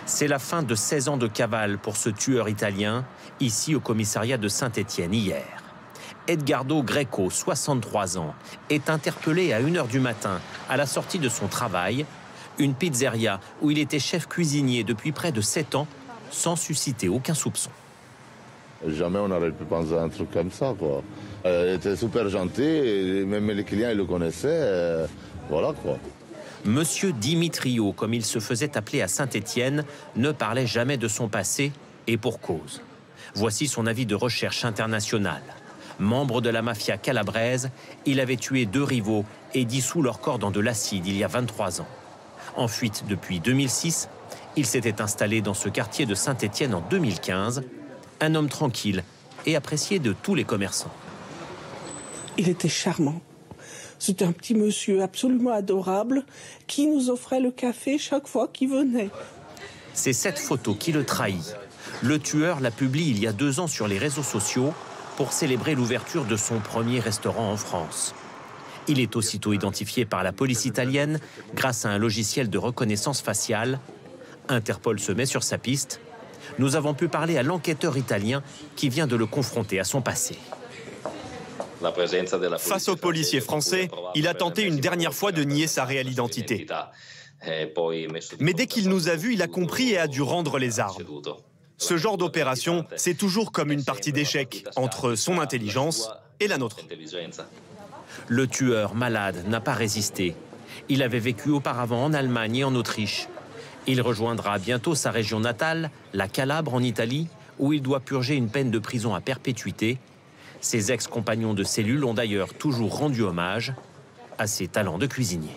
C'est la fin de 16 ans de cavale pour ce tueur italien, ici au commissariat de Saint-Étienne hier. Edgardo Greco, 63 ans, est interpellé à 1 h du matin à la sortie de son travail, une pizzeria où il était chef cuisinier depuis près de 7 ans, sans susciter aucun soupçon. Jamais on n'aurait pu penser à un truc comme ça, quoi. Il était super gentil, et même les clients ils le connaissaient, voilà quoi. Monsieur Dimitrio, comme il se faisait appeler à Saint-Étienne, ne parlait jamais de son passé, et pour cause. Voici son avis de recherche internationale. Membre de la mafia calabraise, il avait tué 2 rivaux et dissous leur corps dans de l'acide il y a 23 ans. En fuite depuis 2006, il s'était installé dans ce quartier de Saint-Étienne en 2015, un homme tranquille et apprécié de tous les commerçants. Il était charmant. C'était un petit monsieur absolument adorable qui nous offrait le café chaque fois qu'il venait. C'est cette photo qui le trahit. Le tueur la publie il y a 2 ans sur les réseaux sociaux pour célébrer l'ouverture de son premier restaurant en France. Il est aussitôt identifié par la police italienne grâce à un logiciel de reconnaissance faciale. Interpol se met sur sa piste. Nous avons pu parler à l'enquêteur italien qui vient de le confronter à son passé. Face aux policiers français, il a tenté une dernière fois de nier sa réelle identité. Mais dès qu'il nous a vus, il a compris et a dû rendre les armes. Ce genre d'opération, c'est toujours comme une partie d'échecs entre son intelligence et la nôtre. Le tueur malade n'a pas résisté. Il avait vécu auparavant en Allemagne et en Autriche. Il rejoindra bientôt sa région natale, la Calabre en Italie, où il doit purger une peine de prison à perpétuité. Ses ex-compagnons de cellule ont d'ailleurs toujours rendu hommage à ses talents de cuisinier.